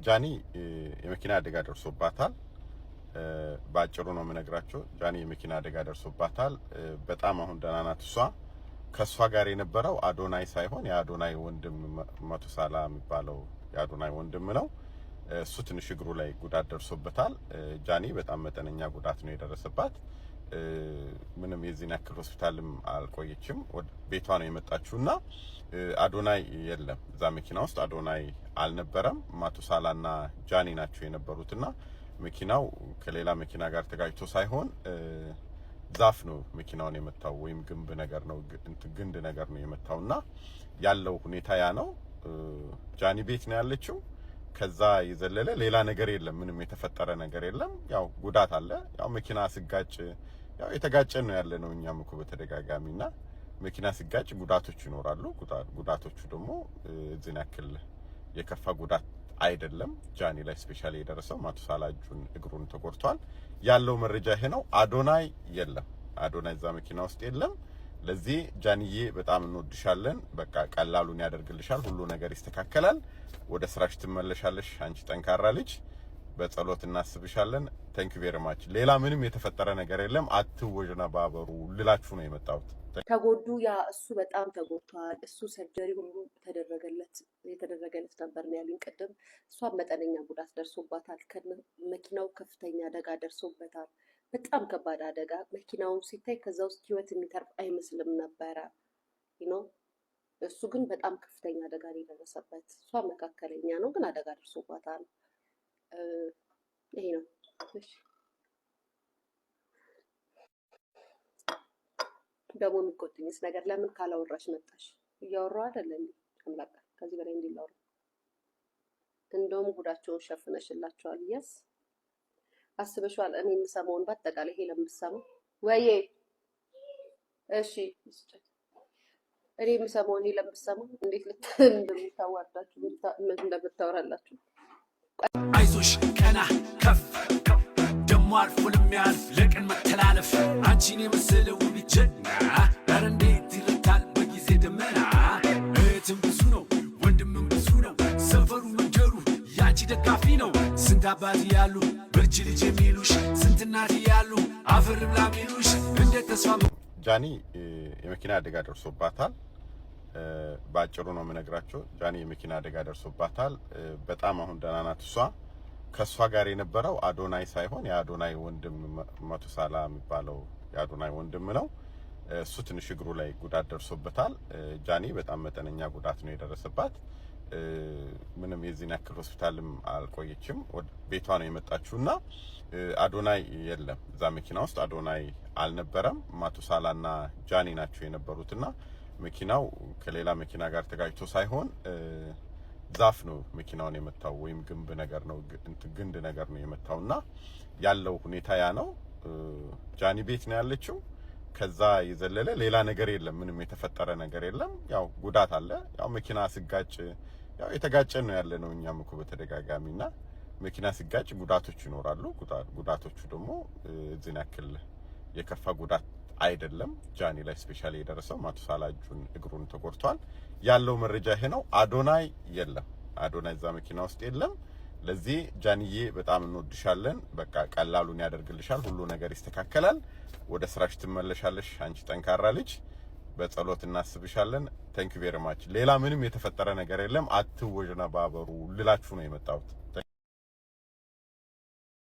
ጃኒ የመኪና አደጋ ደርሶባታል። ባጭሩ ነው የምነግራችሁ። ጃኒ የመኪና አደጋ ደርሶባታል። በጣም አሁን ደህና ናት። ከሷ ጋር የነበረው አዶናይ ሳይሆን የአዶናይ ወንድም መቱሳላ የሚባለው የአዶናይ ወንድም ነው። እሱ ትንሽ እግሩ ላይ ጉዳት ደርሶበታል። ጃኒ በጣም መጠነኛ ጉዳት ነው የደረሰባት። ምንም የዚህን ያክል ሆስፒታልም አልቆየችም። ቤቷ ነው የመጣችውና አዶናይ የለም እዛ መኪና ውስጥ አዶናይ አልነበረም። ማቱሳላና ጃኒ ናቸው የነበሩትና መኪናው ከሌላ መኪና ጋር ተጋጭቶ ሳይሆን ዛፍ ነው መኪናውን የመታው ወይም ግንብ ነገር ነው ግንድ ነገር ነው የመታውና ያለው ሁኔታ ያ ነው። ጃኒ ቤት ነው ያለችው። ከዛ የዘለለ ሌላ ነገር የለም። ምንም የተፈጠረ ነገር የለም። ያው ጉዳት አለ። ያው መኪና ሲጋጭ ያው የተጋጨን ነው ያለ ነው። እኛም እኮ በተደጋጋሚና መኪና ሲጋጭ ጉዳቶች ይኖራሉ። ጉዳቶቹ ደግሞ እዚህን ያክል የከፋ ጉዳት አይደለም። ጃኒ ላይ ስፔሻሊ የደረሰው ማቱሳላ እግሩን ተጎድቷል። ያለው መረጃ ይሄ ነው። አዶናይ የለም። አዶናይ እዛ መኪና ውስጥ የለም። ለዚህ ጃኒዬ በጣም እንወድሻለን። በቃ ቀላሉን ያደርግልሻል። ሁሉ ነገር ይስተካከላል። ወደ ስራሽ ትመለሻለሽ። አንቺ ጠንካራ ልጅ፣ በጸሎት እናስብሻለን። ታንክ ዩ ቬሪ ማች። ሌላ ምንም የተፈጠረ ነገር የለም። አትወዥና ባበሩ ልላችሁ ነው የመጣሁት። ተጎዱ። ያ እሱ በጣም ተጎድቷል። እሱ ሰርጀሪ ሁሉ የተደረገለት ነበር ነው ያሉኝ ቅድም። እሷም መጠነኛ ጉዳት ደርሶባታል። መኪናው ከፍተኛ አደጋ ደርሶበታል። በጣም ከባድ አደጋ። መኪናውን ሲታይ ከዛ ውስጥ ህይወት የሚተርፍ አይመስልም ነበረ ነው። እሱ ግን በጣም ከፍተኛ አደጋ ነው የደረሰበት። እሷ መካከለኛ ነው ግን አደጋ ደርሶባታል። ይሄ ነው። እሺ ደግሞ የሚቆጥኝስ ነገር ለምን ካላወራሽ መጣሽ? እያወራሁ አይደል እንዴ? አምላክ ከዚህ በላይ እንዲላወራ እንደውም ጉዳቸውን ሸፍነሽላቸዋል። ይስ አስበሽዋል? እኔ የምሰማውን በአጠቃላይ ይሄ ለምሰማው ወይዬ እሺ እኔ የምሰማውን ይሄ ለምሰማው እንዴት እንደምታዋርዳችሁ እንደምታወራላችሁ። አይዞሽ ቀና ከፍ ደሞ አልፎ ለሚያልፍ ለቀን መተላለፍ አንቺን የመሰለ ውብ ጀግና ኧረ እንዴት ይረታል በጊዜ ደመና። እህትም ብዙ ነው ወንድምም ብዙ ነው ሰፈሩ መንደሩ ያንቺ ደጋፊ ነው። ስንት አባት ያሉ በርቺ ልጅ የሚሉሽ ስንት እናት ያሉ አፈር ብላ የሚሉሽ እንዴት ተስፋ። ጃኒ የመኪና አደጋ ደርሶባታል። ባጭሩ ነው የምነግራችሁ። ጃኒ የመኪና አደጋ ደርሶባታል። በጣም አሁን ደህና ናት። ከሷ ጋር የነበረው አዶናይ ሳይሆን የአዶናይ ወንድም መቱሳላ የሚባለው የአዶናይ ወንድም ነው። እሱ ትንሽ እግሩ ላይ ጉዳት ደርሶበታል። ጃኒ በጣም መጠነኛ ጉዳት ነው የደረሰባት። ምንም የዚህን ያክል ሆስፒታልም አልቆየችም። ቤቷ ነው የመጣችውና አዶናይ የለም እዛ መኪና ውስጥ አዶናይ አልነበረም። ማቱሳላና ጃኒ ናቸው የነበሩትና መኪናው ከሌላ መኪና ጋር ተጋጭቶ ሳይሆን ዛፍ ነው መኪናውን የመታው ወይም ግንብ ነገር ነው ግንድ ነገር ነው የመታውና ያለው ሁኔታ ያ ነው። ጃኒ ቤት ነው ያለችው። ከዛ የዘለለ ሌላ ነገር የለም። ምንም የተፈጠረ ነገር የለም። ያው ጉዳት አለ። ያው መኪና ሲጋጭ ያው የተጋጨን ነው ያለ ነው። እኛም እኮ በተደጋጋሚና መኪና ሲጋጭ ጉዳቶች ይኖራሉ። ጉዳቶቹ ደግሞ እዚህን ያክል የከፋ ጉዳት አይደለም። ጃኒ ላይ ስፔሻሊ የደረሰው ማቱሳላ እግሩን ተጎድቷል። ያለው መረጃ ይሄ ነው። አዶናይ የለም። አዶናይ እዛ መኪና ውስጥ የለም። ለዚህ ጃኒዬ በጣም እንወድሻለን። በቃ ቀላሉን ያደርግልሻል። ሁሉ ነገር ይስተካከላል። ወደ ስራሽ ትመለሻለሽ። አንቺ ጠንካራ ልጅ፣ በጸሎት እናስብሻለን። ታንክ ዩ ቬሪ ማች። ሌላ ምንም የተፈጠረ ነገር የለም። አትወዥና ባበሩ ልላችሁ ነው የመጣሁት።